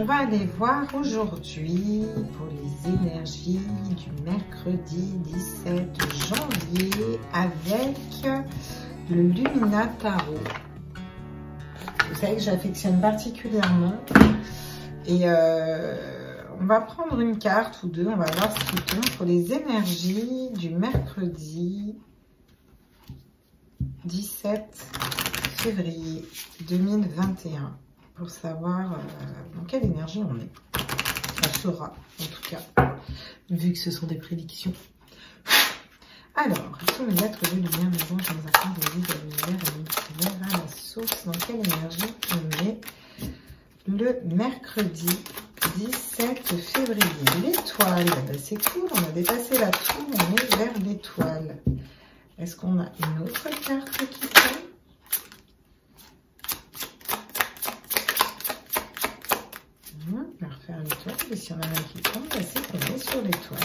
on va aller voir aujourd'hui pour les énergies du mercredi 17 janvier avec le Lumina Tarot. Vous savez que j'affectionne particulièrement et on va prendre une carte ou deux, on va voir ce qui tombe pour les énergies du mercredi 17 février 2021 pour savoir dans quelle énergie on est. On saura en tout cas, vu que ce sont des prédictions. Alors, quels sont les lettres de lumière, les anges, les arcanes, les vies de l'univers et l'univers à la source? Dans quelle énergie on est le mercredi 17 février? L'étoile, c'est cool, on a dépassé la tour, on est vers l'étoile. Est-ce qu'on a une autre carte qui tombe? On va refaire l'étoile, et si on a un qui tombe, c'est qu'on est sur l'étoile.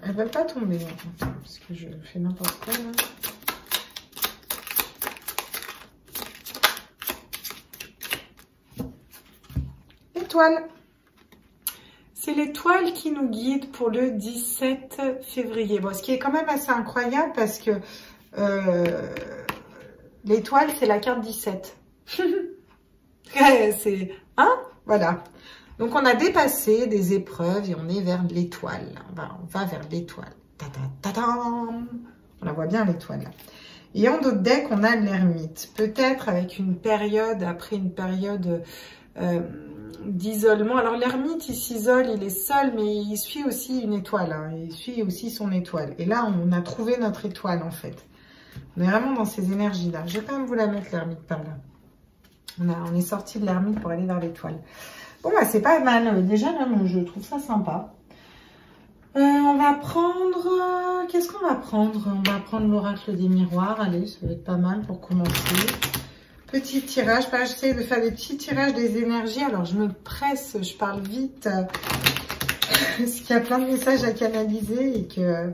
Elle ne va pas tomber, parce que je fais n'importe quoi là. Étoile. C'est l'étoile qui nous guide pour le 17 février. Bon, ce qui est quand même assez incroyable parce que l'étoile, c'est la carte 17. C'est... Hein? Voilà. Donc, on a dépassé des épreuves et on est vers l'étoile. On va vers l'étoile. On la voit bien, l'étoile, là. Et en d'autres decks, on a l'ermite. Peut-être avec une période, après une période d'isolement. Alors, l'ermite, il s'isole, il est seul, mais il suit aussi une étoile. Hein. Il suit aussi son étoile. Et là, on a trouvé notre étoile, en fait. On est vraiment dans ces énergies-là. Je vais quand même vous la mettre, l'ermite, par là. On est sorti de l'ermite pour aller vers l'étoile. Bon, bah, c'est pas mal. Déjà, là, je trouve ça sympa. On va prendre... Qu'est-ce qu'on va prendre? On va prendre l'oracle des miroirs. Allez, ça va être pas mal pour commencer. Petit tirage. J'essaie de faire des petits tirages des énergies. Alors, je me presse, je parle vite. Parce qu'il y a plein de messages à canaliser et que...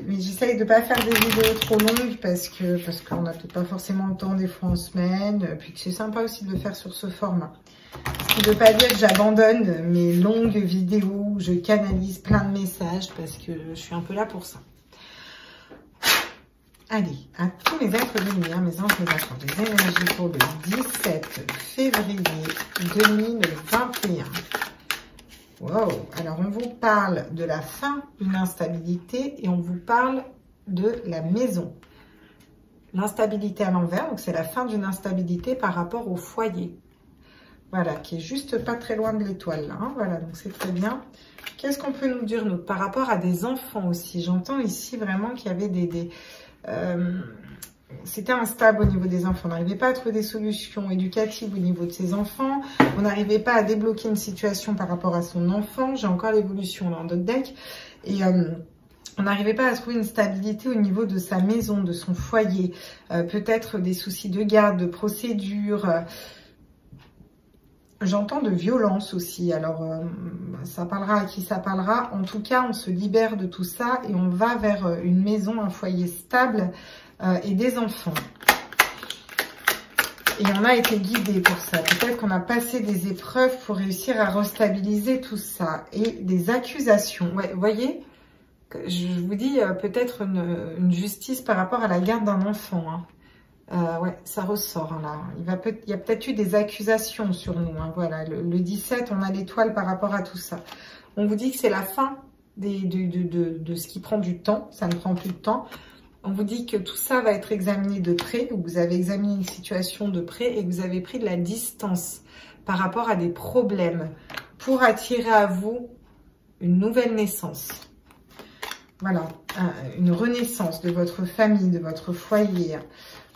Mais j'essaye de ne pas faire des vidéos trop longues parce qu'on n'a peut-être pas forcément le temps des fois en semaine. Puis que c'est sympa aussi de le faire sur ce format. Ce qui ne veut pas dire que j'abandonne mes longues vidéos où je canalise plein de messages parce que je suis un peu là pour ça. Allez, à tous les êtres de lumière, mes anges, mes archanges, les énergies pour le 17 février 2021. Wow, alors on vous parle de la fin d'une instabilité et on vous parle de la maison. L'instabilité à l'envers, donc c'est la fin d'une instabilité par rapport au foyer. Voilà, qui est juste pas très loin de l'étoile là. Hein, voilà, donc c'est très bien. Qu'est-ce qu'on peut nous dire nous, par rapport à des enfants aussi? J'entends ici vraiment qu'il y avait c'était instable au niveau des enfants. On n'arrivait pas à trouver des solutions éducatives au niveau de ses enfants. On n'arrivait pas à débloquer une situation par rapport à son enfant. J'ai encore l'évolution là en d'autres decks. Et on n'arrivait pas à trouver une stabilité au niveau de sa maison, de son foyer. Peut-être des soucis de garde, de procédure. J'entends de violence aussi. Alors, ça parlera à qui ça parlera. En tout cas, on se libère de tout ça et on va vers une maison, un foyer stable et des enfants. Et on a été guidé pour ça. Peut-être qu'on a passé des épreuves pour réussir à restabiliser tout ça. Et des accusations. Ouais, vous voyez, je vous dis peut-être une justice par rapport à la garde d'un enfant. Hein. Ouais, ça ressort hein, là. Il y a peut-être eu des accusations sur nous. Hein, voilà, le 17, on a l'étoile par rapport à tout ça. On vous dit que c'est la fin de ce qui prend du temps. Ça ne prend plus de temps. On vous dit que tout ça va être examiné de près. Vous avez examiné une situation de près et que vous avez pris de la distance par rapport à des problèmes pour attirer à vous une nouvelle naissance. Voilà, une renaissance de votre famille, de votre foyer.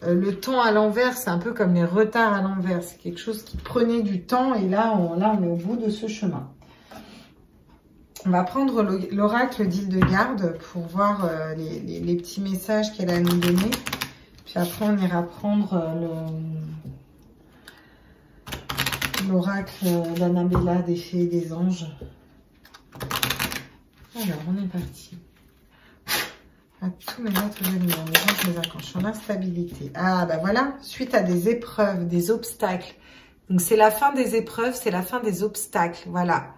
Le temps à l'envers, c'est un peu comme les retards à l'envers. C'est quelque chose qui prenait du temps et là, on est au bout de ce chemin. On va prendre l'oracle d'Hildegarde pour voir les petits messages qu'elle a à nous donner. Puis après, on ira prendre l'oracle d'Annabella, des fées et des anges. Alors, on est parti. À tout me mettre de lumière, mes anges, mes archanges, je suis en instabilité. Ah, bah voilà, suite à des épreuves, des obstacles. Donc, c'est la fin des épreuves, c'est la fin des obstacles, voilà.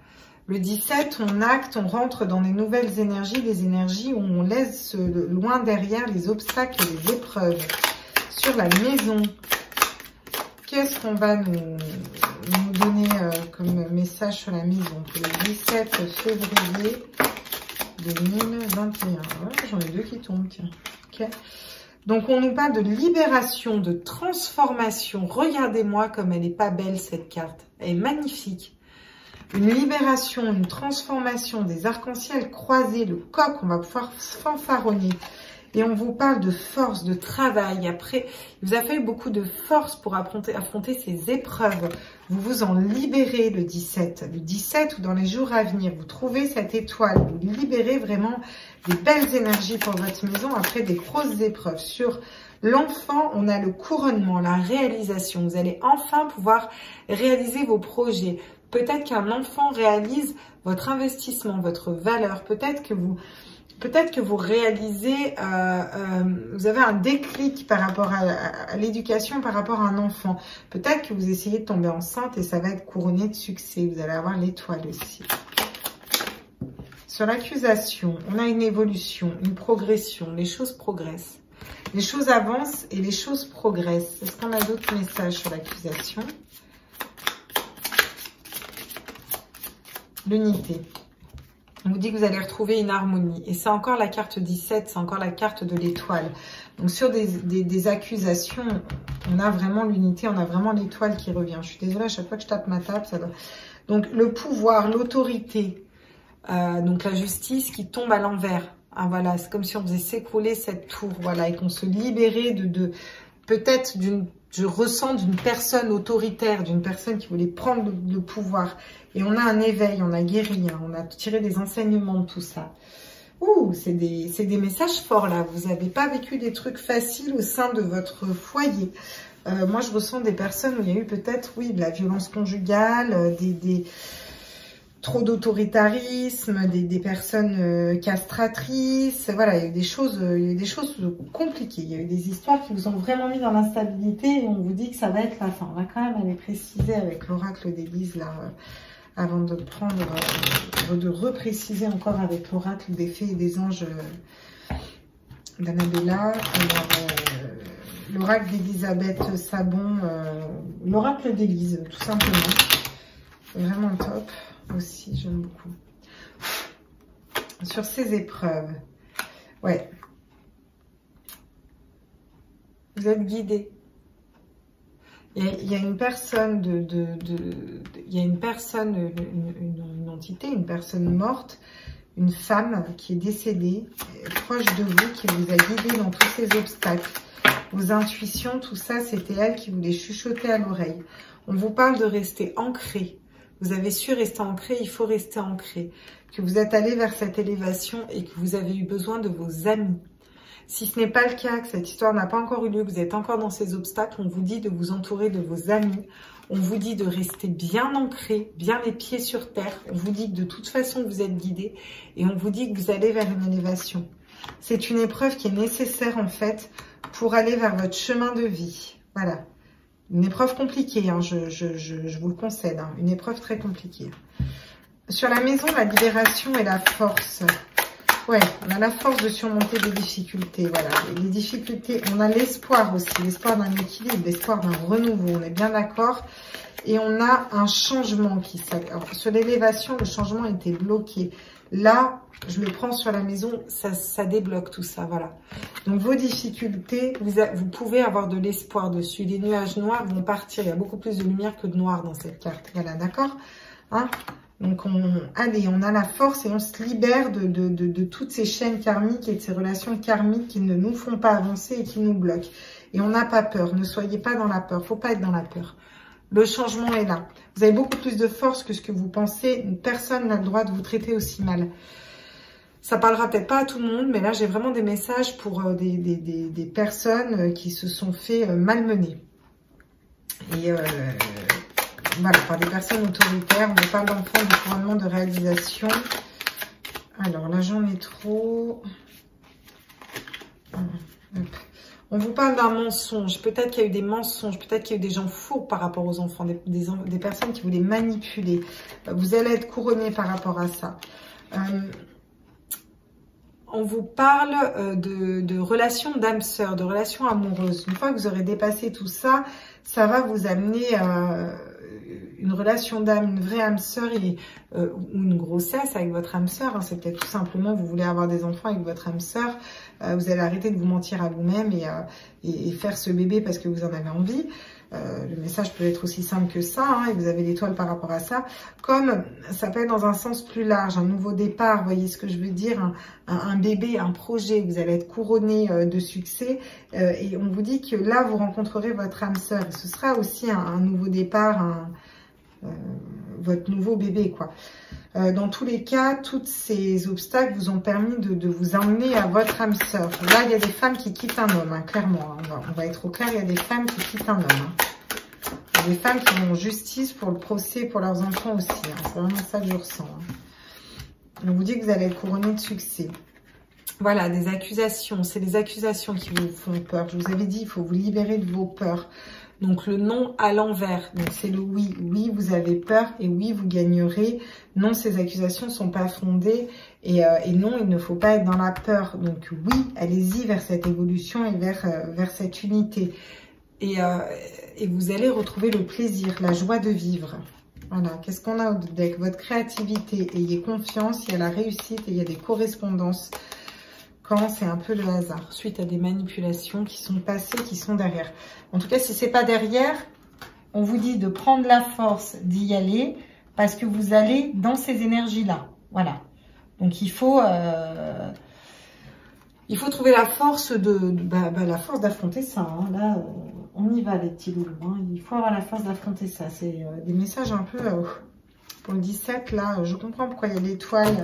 Le 17, on acte, on rentre dans des nouvelles énergies, des énergies où on laisse loin derrière les obstacles et les épreuves. Sur la maison, qu'est-ce qu'on va nous donner comme message sur la maison pour le 17 février 2021. Ouais, j'en ai deux qui tombent, tiens. Okay. Donc, on nous parle de libération, de transformation. Regardez-moi comme elle n'est pas belle, cette carte. Elle est magnifique. Une libération, une transformation, des arcs-en-ciel croisés, le coq, on va pouvoir fanfaronner. Et on vous parle de force, de travail. Après, il vous a fallu beaucoup de force pour affronter ces épreuves. Vous vous en libérez le 17. Le 17 ou dans les jours à venir, vous trouvez cette étoile. Vous libérez vraiment des belles énergies pour votre maison après des grosses épreuves. Sur l'enfant, on a le couronnement, la réalisation. Vous allez enfin pouvoir réaliser vos projets. Peut-être qu'un enfant réalise votre investissement, votre valeur. Peut-être que vous réalisez, vous avez un déclic par rapport à l'éducation, par rapport à un enfant. Peut-être que vous essayez de tomber enceinte et ça va être couronné de succès. Vous allez avoir l'étoile aussi. Sur l'accusation, on a une évolution, une progression. Les choses progressent. Les choses avancent et les choses progressent. Est-ce qu'on a d'autres messages sur l'accusation? L'unité. On vous dit que vous allez retrouver une harmonie. Et c'est encore la carte 17, c'est encore la carte de l'étoile. Donc sur des accusations, on a vraiment l'unité, on a vraiment l'étoile qui revient. Je suis désolée, à chaque fois que je tape ma table, ça doit... Donc le pouvoir, l'autorité, donc la justice qui tombe à l'envers. Ah, voilà, c'est comme si on faisait s'écrouler cette tour, voilà, et qu'on se libérait peut-être je ressens d'une personne autoritaire, d'une personne qui voulait prendre le pouvoir. Et on a un éveil, on a guéri, hein, on a tiré des enseignements de tout ça. Ouh, c'est des messages forts là. Vous n'avez pas vécu des trucs faciles au sein de votre foyer. Moi, je ressens des personnes où il y a eu peut-être, oui, de la violence conjugale, trop d'autoritarisme, des personnes castratrices. Voilà, il y a eu des choses compliquées. Il y a eu des histoires qui vous ont vraiment mis dans l'instabilité et on vous dit que ça va être la fin. On va quand même aller préciser avec l'oracle d'Élise là, avant de prendre, de repréciser encore avec l'oracle des fées et des anges d'Annabella. L'oracle d'Elisabeth Sabon, l'oracle d'Élise, tout simplement. C'est vraiment top. Aussi, j'aime beaucoup. Sur ces épreuves, ouais. Vous êtes guidé. Il y a une personne il y a une personne, une entité, une personne morte, une femme qui est décédée, proche de vous, qui vous a guidé dans tous ces obstacles. Vos intuitions, tout ça, c'était elle qui voulait chuchoter à l'oreille. On vous parle de rester ancré. Vous avez su rester ancré, il faut rester ancré. Que vous êtes allé vers cette élévation et que vous avez eu besoin de vos amis. Si ce n'est pas le cas, que cette histoire n'a pas encore eu lieu, que vous êtes encore dans ces obstacles, on vous dit de vous entourer de vos amis. On vous dit de rester bien ancré, bien les pieds sur terre. On vous dit que de toute façon, vous êtes guidé. Et on vous dit que vous allez vers une élévation. C'est une épreuve qui est nécessaire en fait pour aller vers votre chemin de vie. Voilà. Une épreuve compliquée, hein, je vous le concède, hein, une épreuve très compliquée. Sur la maison, la libération et la force. Ouais, on a la force de surmonter des difficultés, voilà. Les difficultés, on a l'espoir aussi, l'espoir d'un équilibre, l'espoir d'un renouveau, on est bien d'accord. Et on a un changement qui s'accorde. Sur l'élévation, le changement était bloqué. Là, je le prends sur la maison, ça débloque tout ça, voilà. Donc, vos difficultés, vous pouvez avoir de l'espoir dessus. Les nuages noirs vont partir. Il y a beaucoup plus de lumière que de noir dans cette carte. Voilà, d'accord, hein? Donc, allez, on a la force et on se libère de toutes ces chaînes karmiques et de ces relations karmiques qui ne nous font pas avancer et qui nous bloquent. Et on n'a pas peur. Ne soyez pas dans la peur. Faut pas être dans la peur. Le changement est là. Vous avez beaucoup plus de force que ce que vous pensez. Personne n'a le droit de vous traiter aussi mal. Ça parlera peut-être pas à tout le monde, mais là, j'ai vraiment des messages pour des personnes qui se sont fait malmener. Et voilà, par des personnes autoritaires. On ne parle d'enfants, de couronnement, de réalisation. Alors là, j'en ai trop. On vous parle d'un mensonge. Peut-être qu'il y a eu des mensonges. Peut-être qu'il y a eu des gens fous par rapport aux enfants. Des personnes qui voulaient manipuler. Vous allez être couronné par rapport à ça. On vous parle de relations d'âme sœur, de relations amoureuses. Une fois que vous aurez dépassé tout ça, ça va vous amener une relation d'âme, une vraie âme sœur ou une grossesse avec votre âme sœur. Hein. C'est peut-être tout simplement vous voulez avoir des enfants avec votre âme sœur. Vous allez arrêter de vous mentir à vous-même et faire ce bébé parce que vous en avez envie. Le message peut être aussi simple que ça, hein, et vous avez l'étoile par rapport à ça. Comme ça peut être dans un sens plus large, un nouveau départ, vous voyez ce que je veux dire, un bébé, un projet, vous allez être couronné de succès. Et on vous dit que là, vous rencontrerez votre âme sœur. Et ce sera aussi un nouveau départ, votre nouveau bébé, quoi. Dans tous les cas, tous ces obstacles vous ont permis de vous emmener à votre âme sœur. Là, il y a des femmes qui quittent un homme, hein, clairement. Hein. On va être au clair, il y a des femmes qui quittent un homme. Hein. Il y a des femmes qui ont justice pour le procès, pour leurs enfants aussi. Hein. C'est vraiment ça que je ressens. Hein. On vous dit que vous allez être couronné de succès. Voilà, des accusations. C'est les accusations qui vous font peur. Je vous avais dit, il faut vous libérer de vos peurs. Donc, le non à l'envers. Donc, c'est le oui. Oui, vous avez peur et oui, vous gagnerez. Non, ces accusations ne sont pas fondées. Et non, il ne faut pas être dans la peur. Donc, oui, allez-y vers cette évolution et vers cette unité. Et vous allez retrouver le plaisir, la joie de vivre. Voilà, qu'est-ce qu'on a au deck? Votre créativité. Ayez confiance, il y a la réussite et il y a des correspondances. Quand c'est un peu le hasard, suite à des manipulations qui sont passées, qui sont derrière. En tout cas, si c'est pas derrière, on vous dit de prendre la force d'y aller parce que vous allez dans ces énergies-là. Voilà. Donc, il faut trouver la force la force d'affronter ça. Hein. Là, on y va, les petits loulous. Hein. Il faut avoir la force d'affronter ça. C'est des messages un peu... pour le 17, là, je comprends pourquoi il y a l'étoile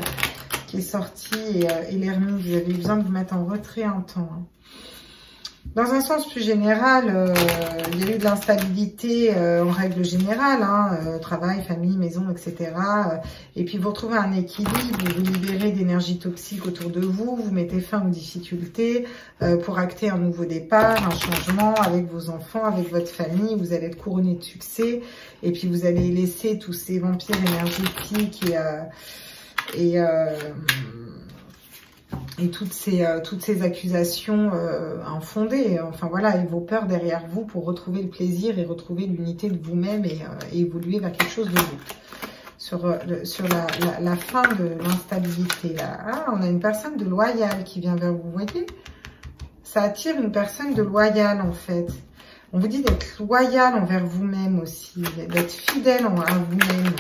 qui est sortie et l'ermite. Vous avez besoin de vous mettre en retrait un temps. Hein. Dans un sens plus général, il y a eu de l'instabilité en règle générale, hein, travail, famille, maison, etc. Et puis vous retrouvez un équilibre, vous vous libérez d'énergie toxique autour de vous, vous mettez fin aux difficultés pour acter un nouveau départ, un changement avec vos enfants, avec votre famille. Vous allez être couronné de succès et puis vous allez laisser tous ces vampires énergétiques et toutes ces accusations infondées, enfin voilà, et vos peurs derrière vous pour retrouver le plaisir et retrouver l'unité de vous-même et évoluer vers quelque chose de beau. Sur la fin de l'instabilité, là. Ah, on a une personne de loyale qui vient vers vous, vous voyez? Ça attire une personne de loyale, en fait. On vous dit d'être loyal envers vous-même aussi, d'être fidèle à vous-même.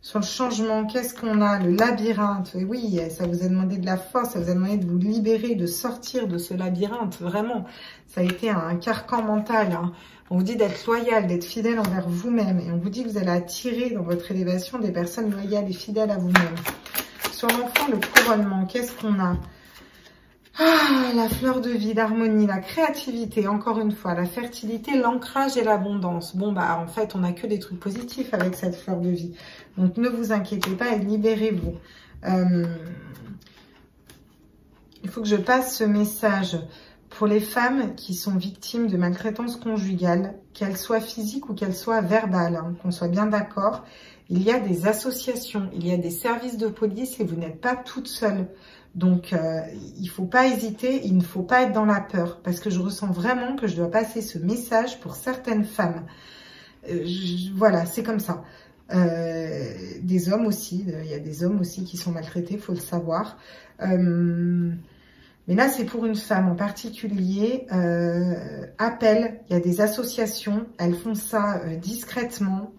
Sur le changement, qu'est-ce qu'on a? Le labyrinthe. Et oui, ça vous a demandé de la force, ça vous a demandé de vous libérer, de sortir de ce labyrinthe. Vraiment, ça a été un carcan mental. Hein. On vous dit d'être loyal, d'être fidèle envers vous-même. Et on vous dit que vous allez attirer dans votre élévation des personnes loyales et fidèles à vous-même. Sur l'enfant, le couronnement, qu'est-ce qu'on a? Ah, la fleur de vie, l'harmonie, la créativité, encore une fois, la fertilité, l'ancrage et l'abondance. Bon, bah, en fait, on n'a que des trucs positifs avec cette fleur de vie. Donc, ne vous inquiétez pas et libérez-vous. Il faut que je passe ce message pour les femmes qui sont victimes de maltraitance conjugale, qu'elles soient physiques ou qu'elles soient verbales, hein, qu'on soit bien d'accord. Il y a des associations, il y a des services de police et vous n'êtes pas toute seule. Donc, il ne faut pas hésiter, il ne faut pas être dans la peur. Parce que je ressens vraiment que je dois passer ce message pour certaines femmes. Voilà, c'est comme ça. Des hommes aussi, il y a des hommes aussi qui sont maltraités, il faut le savoir. Mais là, c'est pour une femme en particulier. Appel, il y a des associations, elles font ça discrètement.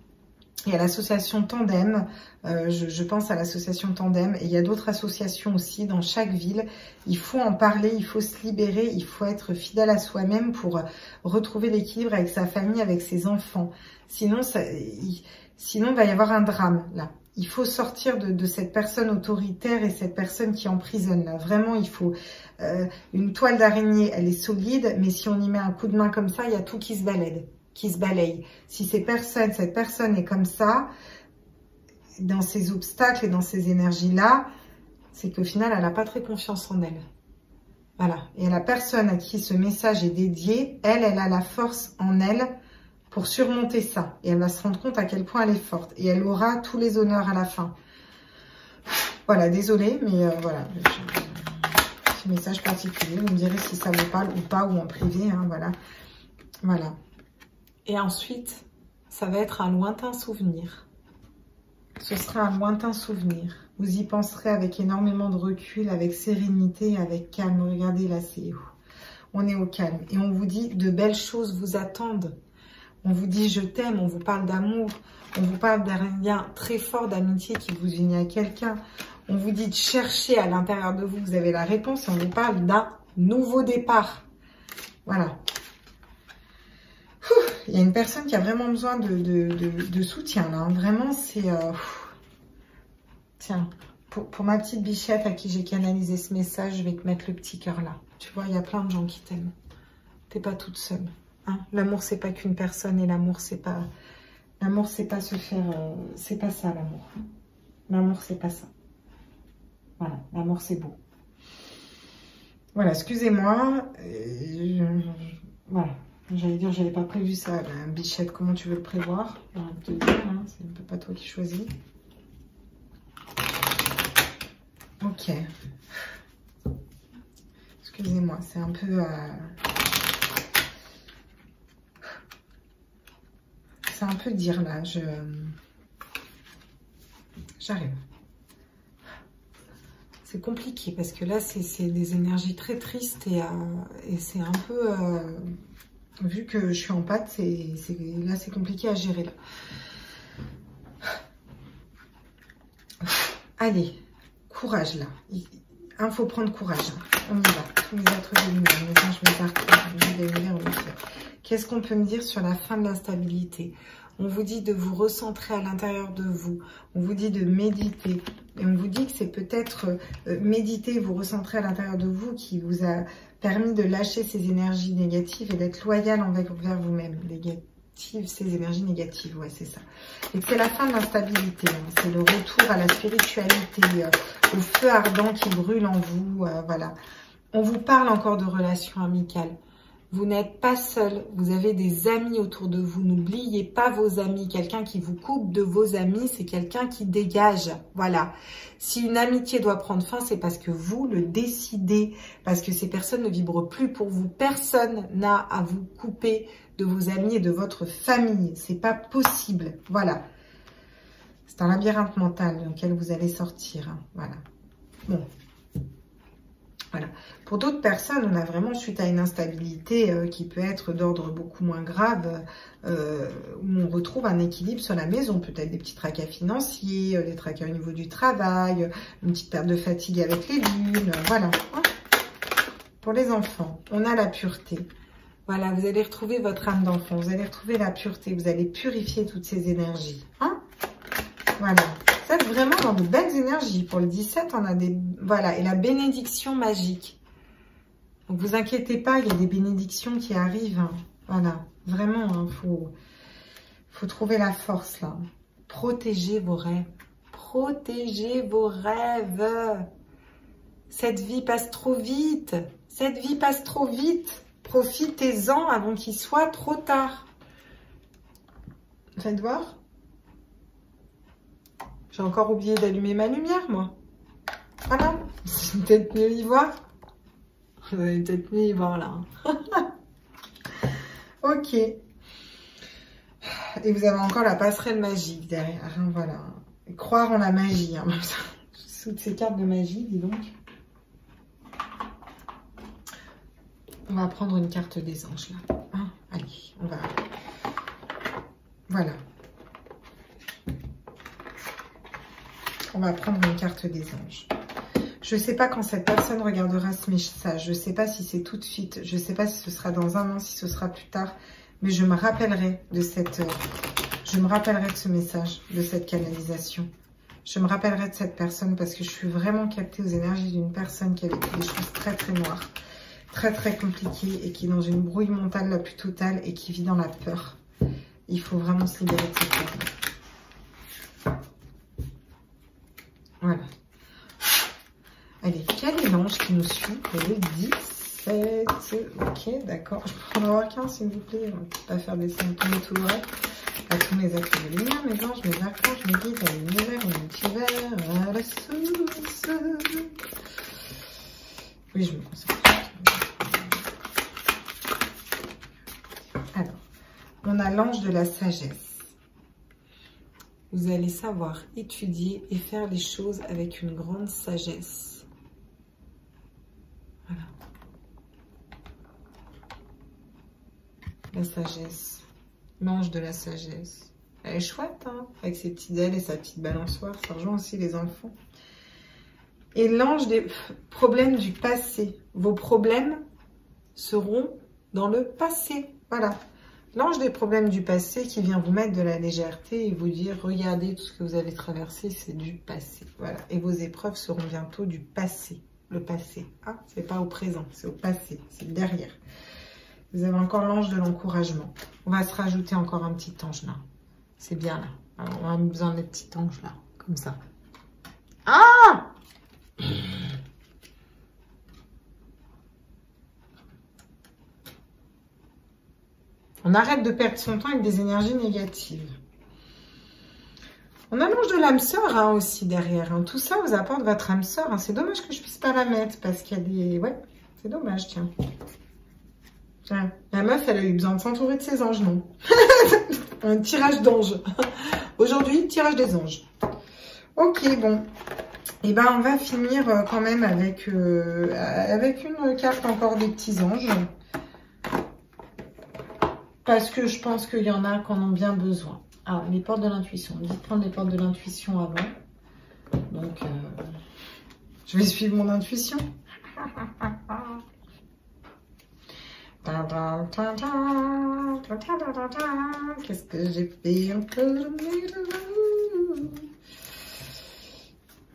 Il y a l'association Tandem, je pense à l'association Tandem, et il y a d'autres associations aussi dans chaque ville. Il faut en parler, il faut se libérer, il faut être fidèle à soi-même pour retrouver l'équilibre avec sa famille, avec ses enfants. Sinon, il va y avoir un drame là. Il faut sortir de cette personne autoritaire et cette personne qui emprisonne là. Vraiment, il faut une toile d'araignée, elle est solide, mais si on y met un coup de main comme ça, il y a tout qui se balaye. Si cette personne est comme ça, dans ces obstacles et dans ces énergies-là, c'est qu'au final, elle n'a pas très confiance en elle. Voilà. Et la personne à qui ce message est dédié, elle a la force en elle pour surmonter ça. Et elle va se rendre compte à quel point elle est forte. Et elle aura tous les honneurs à la fin. Voilà, désolée, mais voilà. Petit message particulier. Vous me direz si ça vous parle ou pas, ou en privé. Hein, voilà. Voilà. Et ensuite, ça va être un lointain souvenir. Ce sera un lointain souvenir. Vous y penserez avec énormément de recul, avec sérénité, avec calme. Regardez, là, c'est où? On est au calme. Et on vous dit, de belles choses vous attendent. On vous dit, je t'aime. On vous parle d'amour. On vous parle d'un lien très fort d'amitié qui vous unit à quelqu'un. On vous dit de chercher à l'intérieur de vous. Vous avez la réponse. On vous parle d'un nouveau départ. Voilà. Il y a une personne qui a vraiment besoin de soutien, là. Hein. Vraiment, c'est... Tiens, pour ma petite bichette à qui j'ai canalisé ce message, je vais te mettre le petit cœur là. Tu vois, il y a plein de gens qui t'aiment. T'es pas toute seule. Hein. L'amour, c'est pas qu'une personne. Et l'amour, c'est pas... L'amour, c'est pas se faire... c'est pas ça, l'amour. L'amour, c'est pas ça. Voilà, l'amour, c'est beau. Voilà, excusez-moi. Voilà. J'allais dire, j'avais pas prévu ça. Ben, bichette, comment tu veux le prévoir? J'ai envie de te dire, hein, c'est un peu pas toi qui choisis. Ok. Excusez-moi, c'est un peu... c'est un peu dire là. J'arrive. C'est compliqué parce que là, c'est des énergies très tristes et c'est un peu... vu que je suis en pâte, là, c'est compliqué à gérer là. Allez. Courage là. Il faut prendre courage. On y va. Tous mes êtres de lumière, mes anges, mes archanges, qu'est-ce qu'on peut me dire sur la fin de l'instabilité? On vous dit de vous recentrer à l'intérieur de vous. On vous dit de méditer. Et on vous dit que c'est peut-être méditer, vous recentrer à l'intérieur de vous qui vous a permis de lâcher ces énergies négatives et d'être loyal envers vous-même. Ces énergies négatives, ouais, c'est ça. Et c'est la fin de l'instabilité, hein. C'est le retour à la spiritualité, au feu ardent qui brûle en vous, voilà. On vous parle encore de relations amicales. Vous n'êtes pas seul, vous avez des amis autour de vous. N'oubliez pas vos amis. Quelqu'un qui vous coupe de vos amis, c'est quelqu'un qui dégage. Voilà. Si une amitié doit prendre fin, c'est parce que vous le décidez. Parce que ces personnes ne vibrent plus pour vous. Personne n'a à vous couper de vos amis et de votre famille. C'est pas possible. Voilà. C'est un labyrinthe mental dans lequel vous allez sortir. Hein. Voilà. Bon. Voilà. Pour d'autres personnes, on a vraiment, suite à une instabilité qui peut être d'ordre beaucoup moins grave, où on retrouve un équilibre sur la maison, peut-être des petits tracas financiers, des tracas au niveau du travail, une petite perte de fatigue avec les lunes, voilà. Pour les enfants, on a la pureté. Voilà, vous allez retrouver votre âme d'enfant, vous allez retrouver la pureté, vous allez purifier toutes ces énergies. Hein? Voilà. Vous êtes vraiment dans de belles énergies. Pour le 17, on a des... Voilà, et la bénédiction magique. Donc, vous inquiétez pas, il y a des bénédictions qui arrivent. Hein. Voilà, vraiment, hein, faut trouver la force, là. Protégez vos rêves. Protégez vos rêves. Cette vie passe trop vite. Cette vie passe trop vite. Profitez-en avant qu'il soit trop tard. Faites voir. J'ai encore oublié d'allumer ma lumière, moi. Voilà. Vous allez peut-être mieux y voir. Vous allez peut-être mieux y voir, là. Ok. Et vous avez encore la passerelle magique derrière. Hein, voilà. Et croire en la magie. Hein, toutes ces cartes de magie, dis donc. On va prendre une carte des anges, là. Hein, allez, on va... Voilà. On va prendre une carte des anges. Je ne sais pas quand cette personne regardera ce message. Je ne sais pas si c'est tout de suite. Je ne sais pas si ce sera dans un an, si ce sera plus tard. Mais je me rappellerai de cette... je me rappellerai de ce message, de cette canalisation. Je me rappellerai de cette personne parce que je suis vraiment captée aux énergies d'une personne qui a vécu des choses très très noires, très très compliquées et qui est dans une brouille mentale la plus totale et qui vit dans la peur. Il faut vraiment se libérer de cette peur. Voilà. Allez, quel est l'ange qui nous suit pour le 17? Ok, d'accord. Je peux en avoir qu'un, s'il vous plaît. On ne peut pas faire descendre tout droit. À tous mes êtres de lumière, mes anges, mes archanges, mes guides, à l'univers, au multivers, à la source. Oui, je me concentre. Alors, on a l'ange de la sagesse. Vous allez savoir étudier et faire les choses avec une grande sagesse. Voilà. La sagesse. L'ange de la sagesse. Elle est chouette, hein, avec ses petites ailes et sa petite balançoire. Ça rejoint aussi les enfants. Et l'ange des problèmes du passé. Vos problèmes seront dans le passé. Voilà. L'ange des problèmes du passé qui vient vous mettre de la légèreté et vous dire, regardez, tout ce que vous avez traversé, c'est du passé. Voilà. Et vos épreuves seront bientôt du passé. Le passé. Hein, c'est pas au présent, c'est au passé. C'est derrière. Vous avez encore l'ange de l'encouragement. On va se rajouter encore un petit ange là. C'est bien là. Alors, on a besoin des petits anges là. Comme ça. Ah! On arrête de perdre son temps avec des énergies négatives. On a l'ange de l'âme sœur hein, aussi derrière. Hein. Tout ça vous apporte votre âme sœur. Hein. C'est dommage que je puisse pas la mettre parce qu'il y a des... Ouais, c'est dommage, tiens. La meuf, elle a eu besoin de s'entourer de ses anges, non? Un tirage d'anges. Aujourd'hui, tirage des anges. Ok, bon. Et ben, on va finir quand même avec une carte encore des petits anges. Parce que je pense qu'il y en a qui en ont bien besoin. Ah, les portes de l'intuition. On dit de prendre les portes de l'intuition avant. Donc, je vais suivre mon intuition. Qu'est-ce que j'ai fait encore?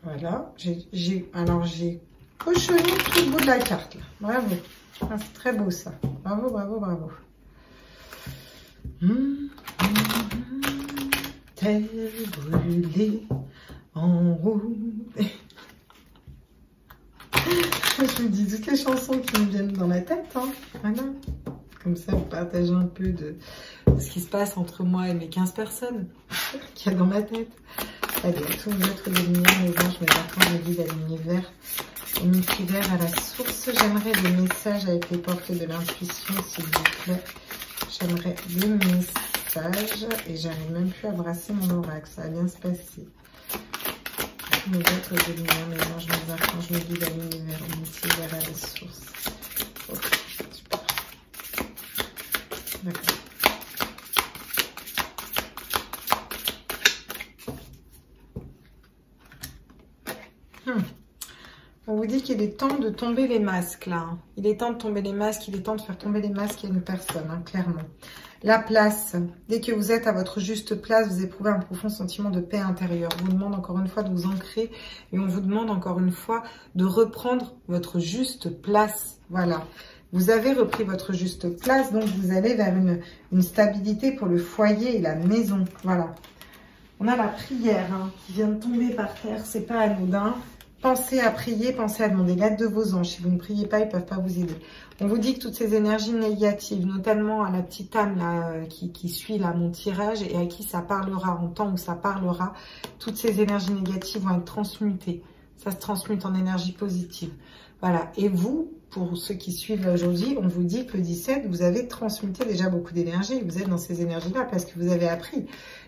Voilà, alors j'ai cochonné tout le bout de la carte là. Bravo, ah, c'est très beau ça. Bravo, bravo, bravo. Terre brûlée en rouge. Je vous dis toutes les chansons qui me viennent dans la tête. Hein. Voilà. Comme ça, vous partagez un peu de ce qui se passe entre moi et mes 15 personnes qu'il y a dans ma tête. Allez, à tous les êtres de lumière, les anges, mes archanges, mes guides, à l'univers, au multivers, à la source. J'aimerais des messages avec les portes de l'intuition, s'il vous plaît. J'aimerais des messages et j'arrive même plus à brasser mon oracle. Ça va bien se passer. Mes êtres de lumière, mes anges, mes archanges, mes guides à l'univers, au multivers, à la source. Ok, super. D'accord. On vous dit qu'il est temps de tomber les masques, là. Il est temps de tomber les masques, il est temps de faire tomber les masques à une personne, hein, clairement. La place, dès que vous êtes à votre juste place, vous éprouvez un profond sentiment de paix intérieure. On vous demande encore une fois de vous ancrer et on vous demande encore une fois de reprendre votre juste place. Voilà. Vous avez repris votre juste place, donc vous allez vers une stabilité pour le foyer et la maison. Voilà. On a la prière hein, qui vient de tomber par terre, c'est pas anodin. Pensez à prier, pensez à demander l'aide de vos anges. Si vous ne priez pas, ils ne peuvent pas vous aider. On vous dit que toutes ces énergies négatives, notamment à la petite âme là, qui suit là, mon tirage et à qui ça parlera, en temps où ça parlera, toutes ces énergies négatives vont être transmutées. Ça se transmute en énergie positive. Voilà. Et vous, pour ceux qui suivent aujourd'hui, on vous dit que le 17, vous avez transmuté déjà beaucoup d'énergie. Vous êtes dans ces énergies-là parce que vous avez appris.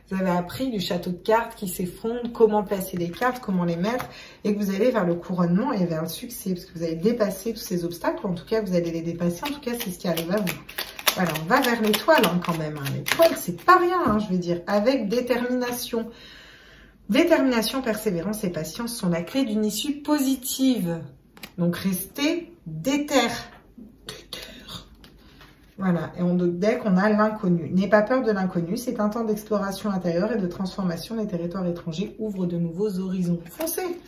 Vous avez appris du château de cartes qui s'effondre, comment placer les cartes, comment les mettre, et que vous allez vers le couronnement et vers le succès, parce que vous avez dépassé tous ces obstacles, ou en tout cas, vous allez les dépasser, en tout cas, c'est ce qui arrive à vous. Voilà, on va vers l'étoile hein, quand même. Hein. L'étoile, c'est pas rien, hein, je veux dire, avec détermination. Détermination, persévérance et patience sont la clé d'une issue positive. Donc, restez déter. Voilà, et en d'autres decks, on a l'inconnu. N'aie pas peur de l'inconnu, c'est un temps d'exploration intérieure et de transformation des territoires étrangers. Ouvre de nouveaux horizons. Foncez.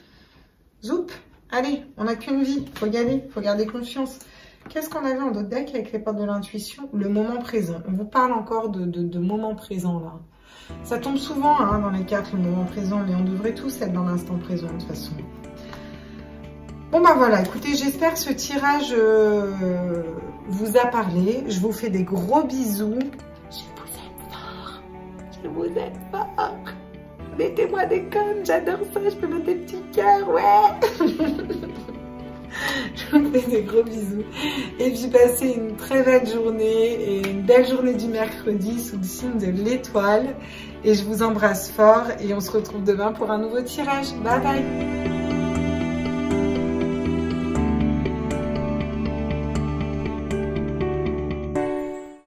Zoup. Allez, on n'a qu'une vie, faut y aller, faut garder confiance. Qu'est-ce qu'on avait en d'autres decks avec les portes de l'intuition? Le moment présent. On vous parle encore de moment présent, là. Ça tombe souvent, hein, dans les cartes, le moment présent, mais on devrait tous être dans l'instant présent, de toute façon. Bon bah voilà, écoutez, j'espère que ce tirage vous a parlé. Je vous fais des gros bisous. Je vous aime fort. Je vous aime fort. Mettez-moi des connes, j'adore ça. Je peux mettre des petits cœurs, ouais. Je vous fais des gros bisous. Et puis passez une très belle journée et une belle journée du mercredi sous le signe de l'étoile. Et je vous embrasse fort et on se retrouve demain pour un nouveau tirage. Bye bye.